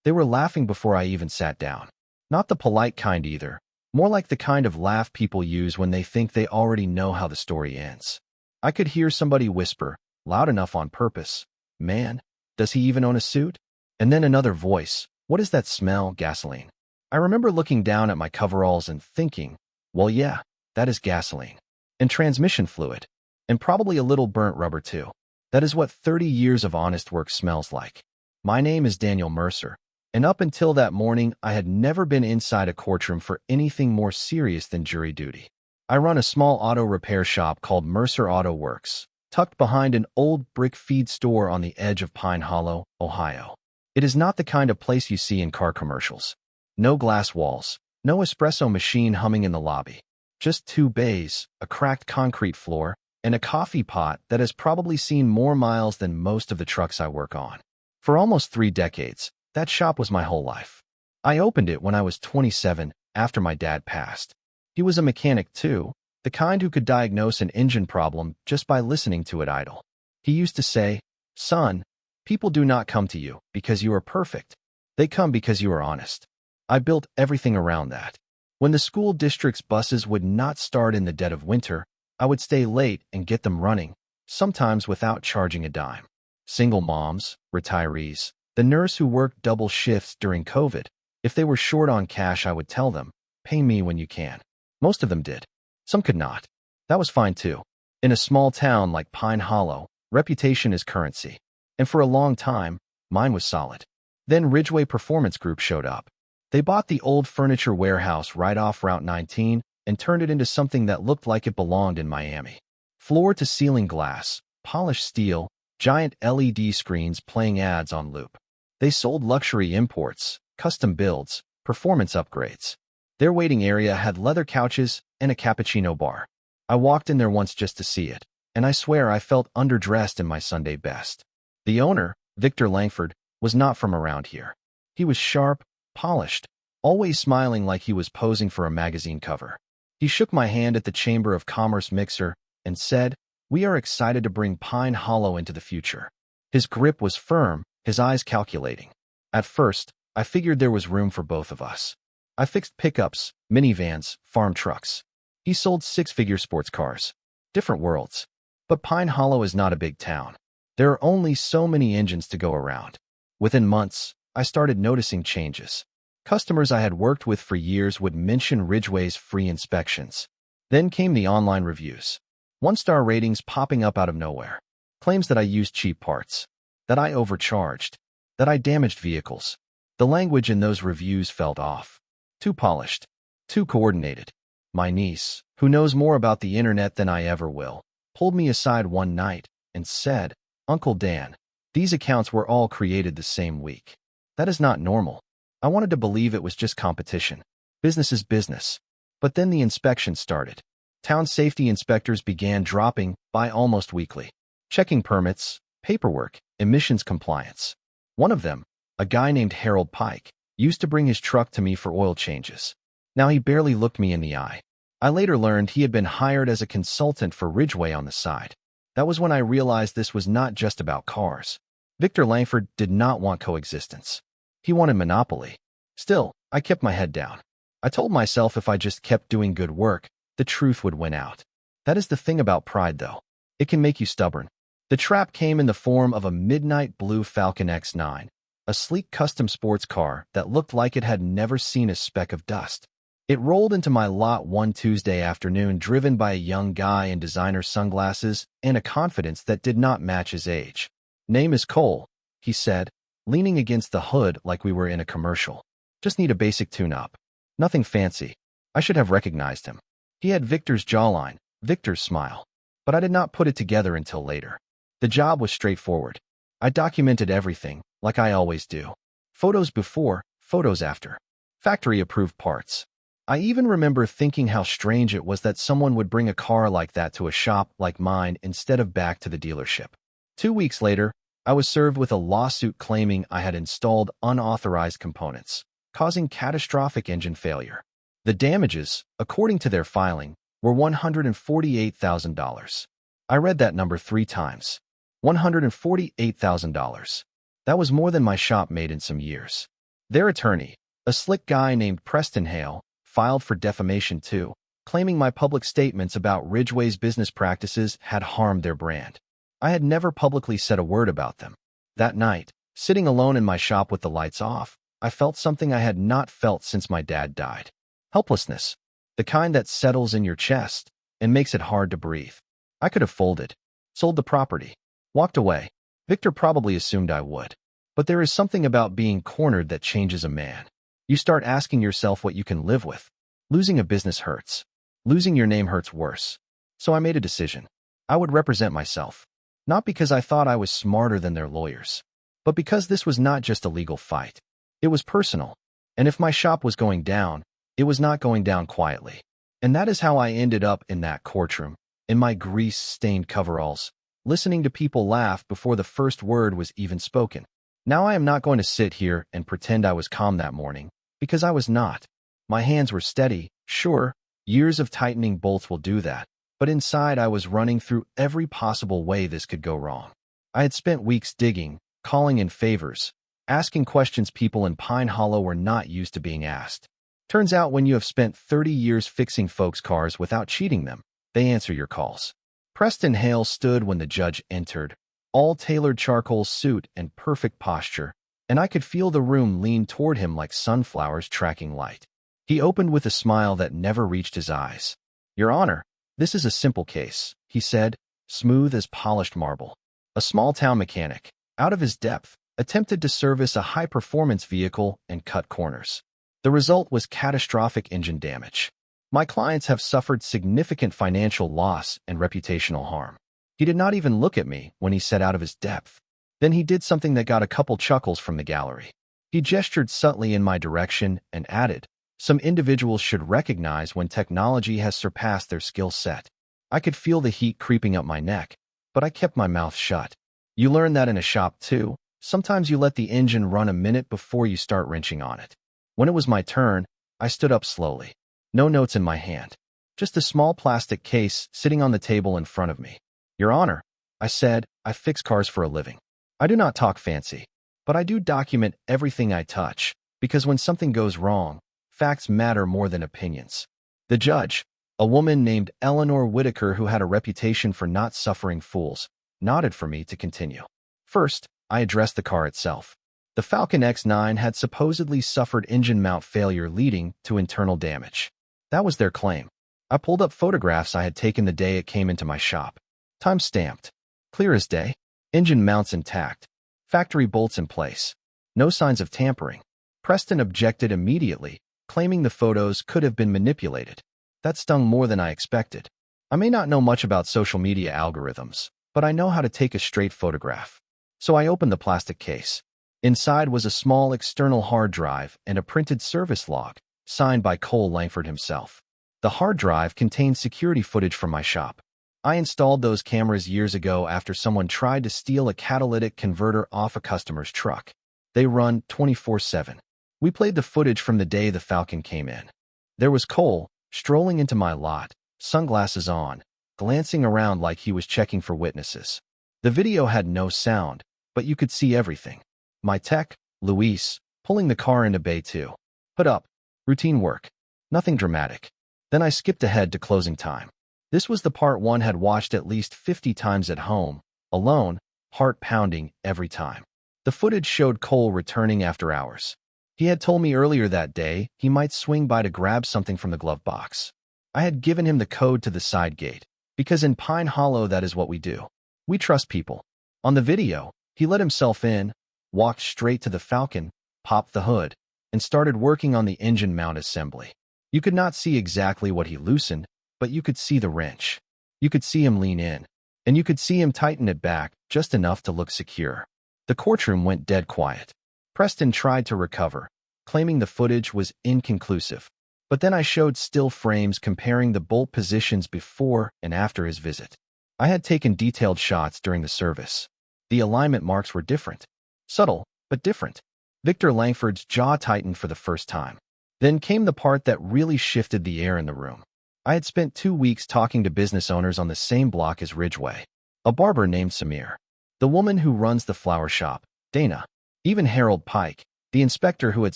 They were laughing before I even sat down. Not the polite kind either, more like the kind of laugh people use when they think they already know how the story ends. I could hear somebody whisper, loud enough on purpose, "Man, does he even own a suit?" And then another voice, "What is that smell? Gasoline." I remember looking down at my coveralls and thinking, well, yeah, that is gasoline. And transmission fluid. And probably a little burnt rubber too. That is what 30 years of honest work smells like. My name is Daniel Mercer, and up until that morning, I had never been inside a courtroom for anything more serious than jury duty. I run a small auto repair shop called Mercer Auto Works, tucked behind an old brick feed store on the edge of Pine Hollow, Ohio. It is not the kind of place you see in car commercials. No glass walls, no espresso machine humming in the lobby. Just two bays, a cracked concrete floor, and a coffee pot that has probably seen more miles than most of the trucks I work on. For almost 3 decades, that shop was my whole life. I opened it when I was 27, after my dad passed. He was a mechanic too, the kind who could diagnose an engine problem just by listening to it idle. He used to say, "Son, people do not come to you because you are perfect. They come because you are honest." I built everything around that. When the school district's buses would not start in the dead of winter, I would stay late and get them running, sometimes without charging a dime. Single moms, retirees, the nurse who worked double shifts during COVID. If they were short on cash, I would tell them, "Pay me when you can." Most of them did. Some could not. That was fine too. In a small town like Pine Hollow, reputation is currency. And for a long time, mine was solid. Then Ridgeway Performance Group showed up. They bought the old furniture warehouse right off Route 19 and turned it into something that looked like it belonged in Miami. Floor-to-ceiling glass, polished steel, giant LED screens playing ads on loop. They sold luxury imports, custom builds, performance upgrades. Their waiting area had leather couches and a cappuccino bar. I walked in there once just to see it, and I swear I felt underdressed in my Sunday best. The owner, Victor Langford, was not from around here. He was sharp, polished, always smiling like he was posing for a magazine cover. He shook my hand at the Chamber of Commerce mixer and said, "We are excited to bring Pine Hollow into the future." His grip was firm, his eyes calculating. At first, I figured there was room for both of us. I fixed pickups, minivans, farm trucks. He sold 6-figure sports cars. Different worlds. But Pine Hollow is not a big town. There are only so many engines to go around. Within months, I started noticing changes. Customers I had worked with for years would mention Ridgeway's free inspections. Then came the online reviews. 1-star ratings popping up out of nowhere. Claims that I used cheap parts. That I overcharged. That I damaged vehicles. The language in those reviews felt off. Too polished. Too coordinated. My niece, who knows more about the internet than I ever will, pulled me aside one night and said, "Uncle Dan, these accounts were all created the same week. That is not normal." I wanted to believe it was just competition. Business is business. But then the inspection started. Town safety inspectors began dropping by almost weekly, checking permits, paperwork, emissions compliance. One of them, a guy named Harold Pike, used to bring his truck to me for oil changes. Now he barely looked me in the eye. I later learned he had been hired as a consultant for Ridgeway on the side. That was when I realized this was not just about cars. Victor Langford did not want coexistence. He wanted monopoly. Still, I kept my head down. I told myself if I just kept doing good work, the truth would win out. That is the thing about pride, though. It can make you stubborn. The trap came in the form of a midnight blue Falcon X9, a sleek custom sports car that looked like it had never seen a speck of dust. It rolled into my lot one Tuesday afternoon, driven by a young guy in designer sunglasses and a confidence that did not match his age. "Name is Cole," he said, leaning against the hood like we were in a commercial. "Just need a basic tune-up. Nothing fancy." I should have recognized him. He had Victor's jawline, Victor's smile. But I did not put it together until later. The job was straightforward. I documented everything, like I always do. Photos before, photos after. Factory-approved parts. I even remember thinking how strange it was that someone would bring a car like that to a shop like mine instead of back to the dealership. 2 weeks later, I was served with a lawsuit claiming I had installed unauthorized components, causing catastrophic engine failure. The damages, according to their filing, were $148,000. I read that number 3 times. $148,000. That was more than my shop made in some years. Their attorney, a slick guy named Preston Hale, filed for defamation too, claiming my public statements about Ridgway's business practices had harmed their brand. I had never publicly said a word about them. That night, sitting alone in my shop with the lights off, I felt something I had not felt since my dad died. Helplessness. The kind that settles in your chest and makes it hard to breathe. I could have folded, sold the property, walked away. Victor probably assumed I would. But there is something about being cornered that changes a man. You start asking yourself what you can live with. Losing a business hurts. Losing your name hurts worse. So I made a decision. I would represent myself. Not because I thought I was smarter than their lawyers, but because this was not just a legal fight. It was personal. And if my shop was going down, it was not going down quietly. And that is how I ended up in that courtroom, in my grease-stained coveralls, listening to people laugh before the first word was even spoken. Now I am not going to sit here and pretend I was calm that morning, because I was not. My hands were steady, sure, years of tightening bolts will do that, but inside I was running through every possible way this could go wrong. I had spent weeks digging, calling in favors, asking questions people in Pine Hollow were not used to being asked. Turns out when you have spent 30 years fixing folks' cars without cheating them, they answer your calls. Preston Hale stood when the judge entered, all tailored charcoal suit and perfect posture, and I could feel the room lean toward him like sunflowers tracking light. He opened with a smile that never reached his eyes. "Your Honor, this is a simple case," he said, smooth as polished marble. A small-town mechanic, out of his depth, attempted to service a high-performance vehicle and cut corners. The result was catastrophic engine damage. My clients have suffered significant financial loss and reputational harm. He did not even look at me when he said out of his depth. Then he did something that got a couple chuckles from the gallery. He gestured subtly in my direction and added, "Some individuals should recognize when technology has surpassed their skill set." I could feel the heat creeping up my neck, but I kept my mouth shut. You learn that in a shop too. Sometimes you let the engine run a minute before you start wrenching on it. When it was my turn, I stood up slowly. No notes in my hand. Just a small plastic case sitting on the table in front of me. "Your Honor," I said, "I fix cars for a living. I do not talk fancy, but I do document everything I touch, because when something goes wrong, facts matter more than opinions." The judge, a woman named Eleanor Whitaker who had a reputation for not suffering fools, nodded for me to continue. First, I addressed the car itself. The Falcon X9 had supposedly suffered engine mount failure leading to internal damage. That was their claim. I pulled up photographs I had taken the day it came into my shop. Time-stamped. Clear as day. Engine mounts intact. Factory bolts in place. No signs of tampering. Preston objected immediately, claiming the photos could have been manipulated. That stung more than I expected. I may not know much about social media algorithms, but I know how to take a straight photograph. So I opened the plastic case. Inside was a small external hard drive and a printed service log, signed by Cole Langford himself. The hard drive contained security footage from my shop. I installed those cameras years ago after someone tried to steal a catalytic converter off a customer's truck. They run 24/7. We played the footage from the day the Falcon came in. There was Cole, strolling into my lot, sunglasses on, glancing around like he was checking for witnesses. The video had no sound, but you could see everything. My tech, Luis, pulling the car into Bay 2. Hood up. Routine work. Nothing dramatic. Then I skipped ahead to closing time. This was the part one had watched at least 50 times at home, alone, heart pounding every time. The footage showed Cole returning after hours. He had told me earlier that day he might swing by to grab something from the glove box. I had given him the code to the side gate, because in Pine Hollow that is what we do. We trust people. On the video, he let himself in, walked straight to the Falcon, popped the hood, and started working on the engine mount assembly. You could not see exactly what he loosened, but you could see the wrench. You could see him lean in, and you could see him tighten it back just enough to look secure. The courtroom went dead quiet. Preston tried to recover, claiming the footage was inconclusive, but then I showed still frames comparing the bolt positions before and after his visit. I had taken detailed shots during the service. The alignment marks were different. Subtle, but different. Victor Langford's jaw tightened for the first time. Then came the part that really shifted the air in the room. I had spent 2 weeks talking to business owners on the same block as Ridgway. A barber named Samir. The woman who runs the flower shop, Dana. Even Harold Pike, the inspector who had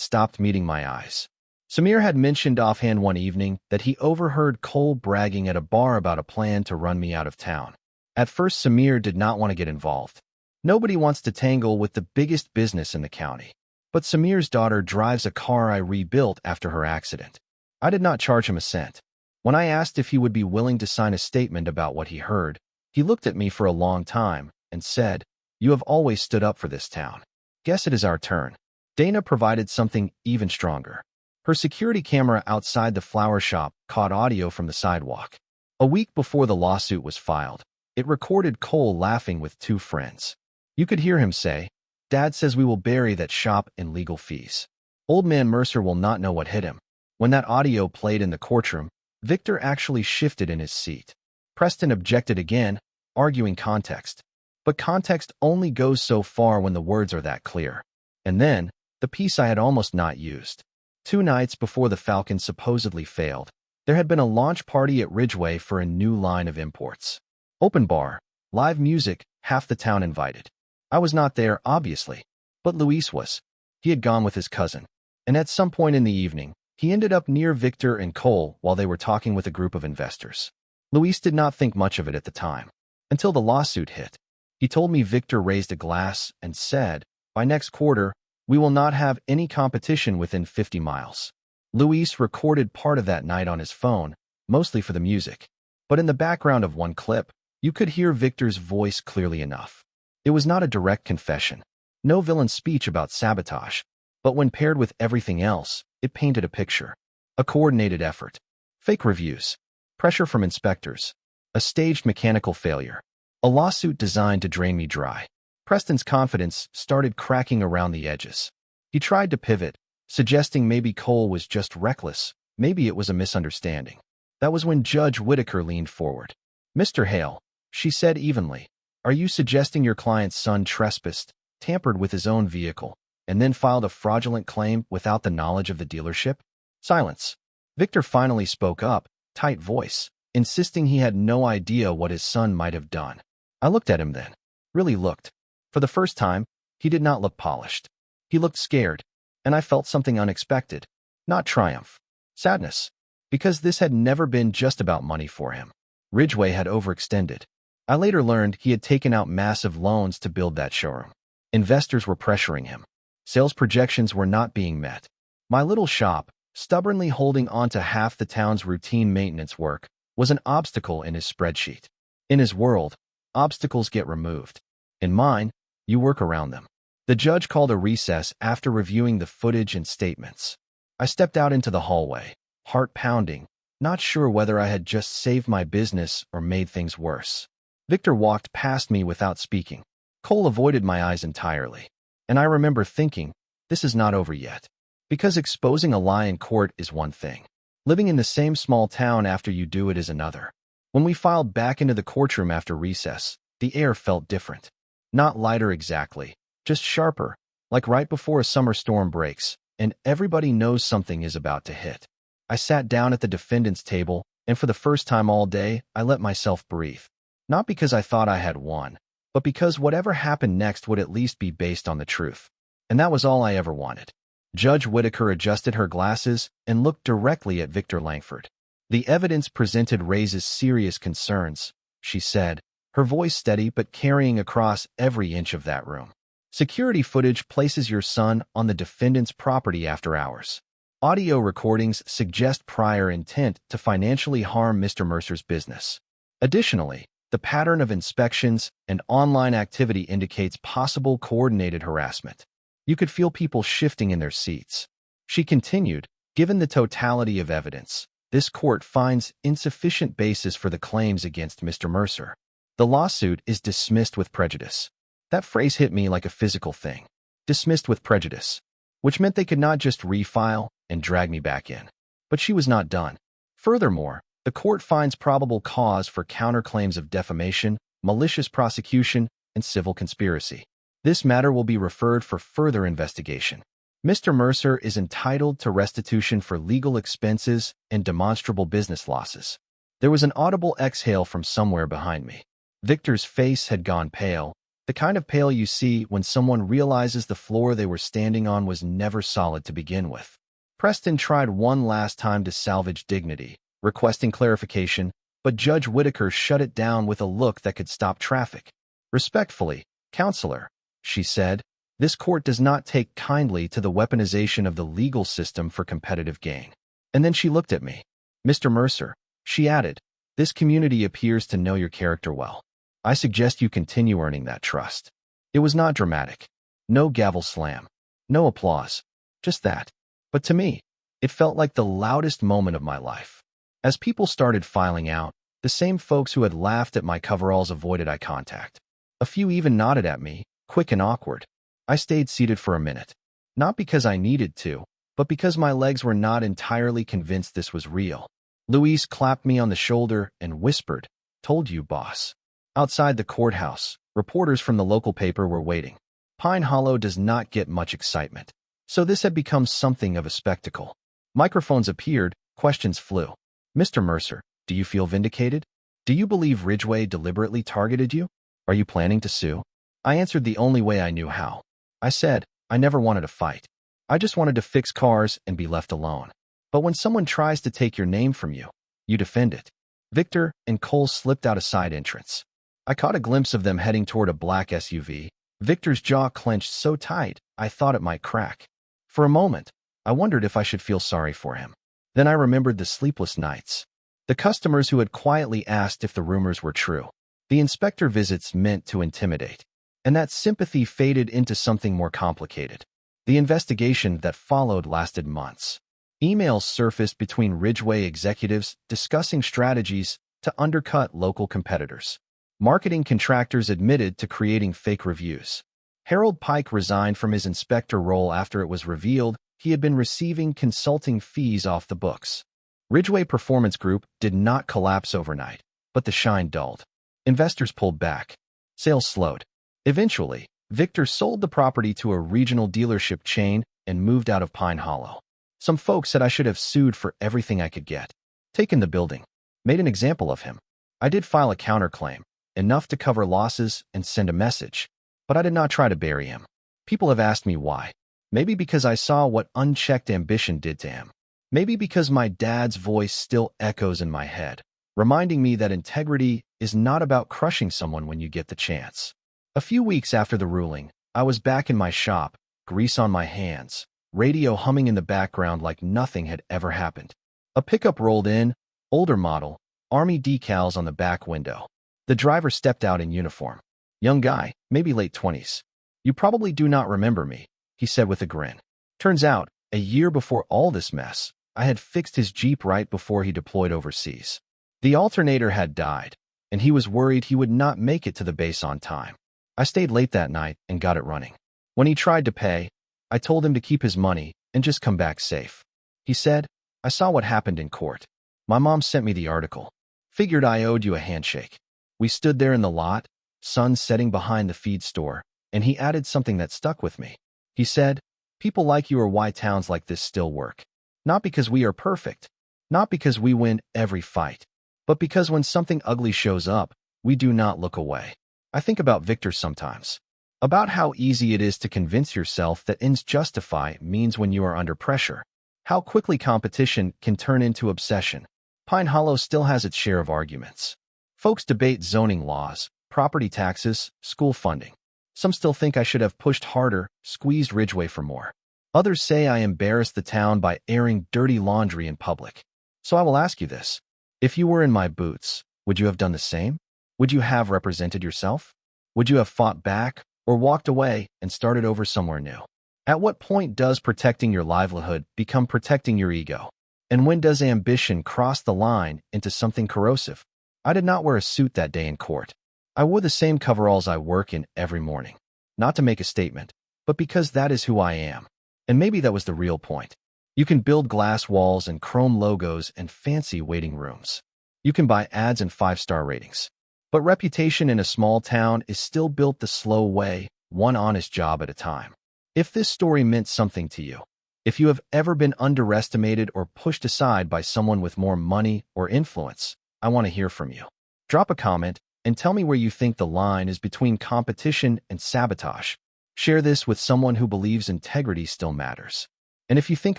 stopped meeting my eyes. Samir had mentioned offhand one evening that he overheard Cole bragging at a bar about a plan to run me out of town. At first, Samir did not want to get involved. Nobody wants to tangle with the biggest business in the county. But Samir's daughter drives a car I rebuilt after her accident. I did not charge him a cent. When I asked if he would be willing to sign a statement about what he heard, he looked at me for a long time and said, "You have always stood up for this town. Guess it is our turn." Dana provided something even stronger. Her security camera outside the flower shop caught audio from the sidewalk. A week before the lawsuit was filed, it recorded Cole laughing with two friends. You could hear him say, "Dad says we will bury that shop in legal fees. Old man Mercer will not know what hit him." When that audio played in the courtroom, Victor actually shifted in his seat. Preston objected again, arguing context. But context only goes so far when the words are that clear. And then, the piece I had almost not used. 2 nights before the Falcon supposedly failed, there had been a launch party at Ridgeway for a new line of imports. Open bar, live music, half the town invited. I was not there, obviously, but Luis was. He had gone with his cousin. And at some point in the evening, he ended up near Victor and Cole while they were talking with a group of investors. Luis did not think much of it at the time, until the lawsuit hit. He told me Victor raised a glass and said, "By next quarter, we will not have any competition within 50 miles. Luis recorded part of that night on his phone, mostly for the music. But in the background of one clip, you could hear Victor's voice clearly enough. It was not a direct confession, no villain speech about sabotage, but when paired with everything else, it painted a picture. A coordinated effort. Fake reviews. Pressure from inspectors. A staged mechanical failure. A lawsuit designed to drain me dry. Preston's confidence started cracking around the edges. He tried to pivot, suggesting maybe Cole was just reckless, maybe it was a misunderstanding. That was when Judge Whitaker leaned forward. "Mr. Hale," she said evenly, "are you suggesting your client's son trespassed, tampered with his own vehicle, and then filed a fraudulent claim without the knowledge of the dealership?" Silence. Victor finally spoke up, tight voice, insisting he had no idea what his son might have done. I looked at him then. Really looked. For the first time, he did not look polished. He looked scared, and I felt something unexpected. Not triumph. Sadness. Because this had never been just about money for him. Ridgeway had overextended. I later learned he had taken out massive loans to build that showroom. Investors were pressuring him. Sales projections were not being met. My little shop, stubbornly holding on to half the town's routine maintenance work, was an obstacle in his spreadsheet. In his world, obstacles get removed. In mine, you work around them. The judge called a recess after reviewing the footage and statements. I stepped out into the hallway, heart pounding, not sure whether I had just saved my business or made things worse. Victor walked past me without speaking. Cole avoided my eyes entirely. And I remember thinking, this is not over yet. Because exposing a lie in court is one thing. Living in the same small town after you do it is another. When we filed back into the courtroom after recess, the air felt different. Not lighter exactly, just sharper, like right before a summer storm breaks, and everybody knows something is about to hit. I sat down at the defendant's table, and for the first time all day, I let myself breathe. Not because I thought I had won, but because whatever happened next would at least be based on the truth. And that was all I ever wanted. Judge Whitaker adjusted her glasses and looked directly at Victor Langford. "The evidence presented raises serious concerns," she said, her voice steady but carrying across every inch of that room. "Security footage places your son on the defendant's property after hours. Audio recordings suggest prior intent to financially harm Mr. Mercer's business. Additionally, the pattern of inspections and online activity indicates possible coordinated harassment. You could feel people shifting in their seats." She continued, "Given the totality of evidence, this court finds insufficient basis for the claims against Mr. Mercer. The lawsuit is dismissed with prejudice." That phrase hit me like a physical thing. Dismissed with prejudice. Which meant they could not just refile and drag me back in. But she was not done. Furthermore, the court finds probable cause for counterclaims of defamation, malicious prosecution, and civil conspiracy. This matter will be referred for further investigation. Mr. Mercer is entitled to restitution for legal expenses and demonstrable business losses. There was an audible exhale from somewhere behind me. Victor's face had gone pale, The kind of pale you see when someone realizes the floor they were standing on was never solid to begin with. Preston tried one last time to salvage dignity, requesting clarification, but Judge Whitaker shut it down with a look that could stop traffic. "Respectfully, Counselor," she said, "this court does not take kindly to the weaponization of the legal system for competitive gain." And then she looked at me. "Mr. Mercer," she added, "this community appears to know your character well. I suggest you continue earning that trust." It was not dramatic. No gavel slam. No applause. Just that. But to me, it felt like the loudest moment of my life. As people started filing out, the same folks who had laughed at my coveralls avoided eye contact. A few even nodded at me, quick and awkward. I stayed seated for a minute. Not because I needed to, but because my legs were not entirely convinced this was real. Louise clapped me on the shoulder and whispered, "Told you, boss." Outside the courthouse, reporters from the local paper were waiting. Pine Hollow does not get much excitement, so this had become something of a spectacle. Microphones appeared, questions flew. "Mr. Mercer, do you feel vindicated? Do you believe Ridgway deliberately targeted you? Are you planning to sue?" I answered the only way I knew how. I said, I never wanted a fight. I just wanted to fix cars and be left alone. But when someone tries to take your name from you, you defend it. Victor and Cole slipped out a side entrance. I caught a glimpse of them heading toward a black SUV. Victor's jaw clenched so tight, I thought it might crack. For a moment, I wondered if I should feel sorry for him. Then I remembered the sleepless nights. The customers who had quietly asked if the rumors were true. The inspector visits meant to intimidate. And that sympathy faded into something more complicated. The investigation that followed lasted months. Emails surfaced between Ridgway executives discussing strategies to undercut local competitors. Marketing contractors admitted to creating fake reviews. Harold Pike resigned from his inspector role after it was revealed he had been receiving consulting fees off the books. Ridgway Performance Group did not collapse overnight, but the shine dulled. Investors pulled back. Sales slowed. Eventually, Victor sold the property to a regional dealership chain and moved out of Pine Hollow. Some folks said I should have sued for everything I could get. Taken the building. Made an example of him. I did file a counterclaim, enough to cover losses and send a message, but I did not try to bury him. People have asked me why. Maybe because I saw what unchecked ambition did to him. Maybe because my dad's voice still echoes in my head, reminding me that integrity is not about crushing someone when you get the chance. A few weeks after the ruling, I was back in my shop, grease on my hands, radio humming in the background like nothing had ever happened. A pickup rolled in, older model, army decals on the back window. The driver stepped out in uniform. Young guy, maybe late 20s. "You probably do not remember me," he said with a grin. Turns out, a year before all this mess, I had fixed his Jeep right before he deployed overseas. The alternator had died, and he was worried he would not make it to the base on time. I stayed late that night and got it running. When he tried to pay, I told him to keep his money and just come back safe. He said, "I saw what happened in court. My mom sent me the article. Figured I owed you a handshake." We stood there in the lot, sun setting behind the feed store, and he added something that stuck with me. He said, "People like you are why towns like this still work. Not because we are perfect, not because we win every fight, but because when something ugly shows up, we do not look away." I think about Victor sometimes. About how easy it is to convince yourself that ends justify means when you are under pressure. How quickly competition can turn into obsession. Pine Hollow still has its share of arguments. Folks debate zoning laws, property taxes, school funding. Some still think I should have pushed harder, squeezed Ridgway for more. Others say I embarrassed the town by airing dirty laundry in public. So I will ask you this. If you were in my boots, would you have done the same? Would you have represented yourself? Would you have fought back or walked away and started over somewhere new? At what point does protecting your livelihood become protecting your ego? And when does ambition cross the line into something corrosive? I did not wear a suit that day in court. I wore the same coveralls I work in every morning. Not to make a statement, but because that is who I am. And maybe that was the real point. You can build glass walls and chrome logos and fancy waiting rooms. You can buy ads and 5-star ratings. But reputation in a small town is still built the slow way, one honest job at a time. If this story meant something to you, if you have ever been underestimated or pushed aside by someone with more money or influence, I want to hear from you. Drop a comment and tell me where you think the line is between competition and sabotage. Share this with someone who believes integrity still matters. And if you think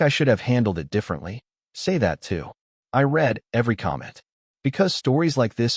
I should have handled it differently, say that too. I read every comment. Because stories like this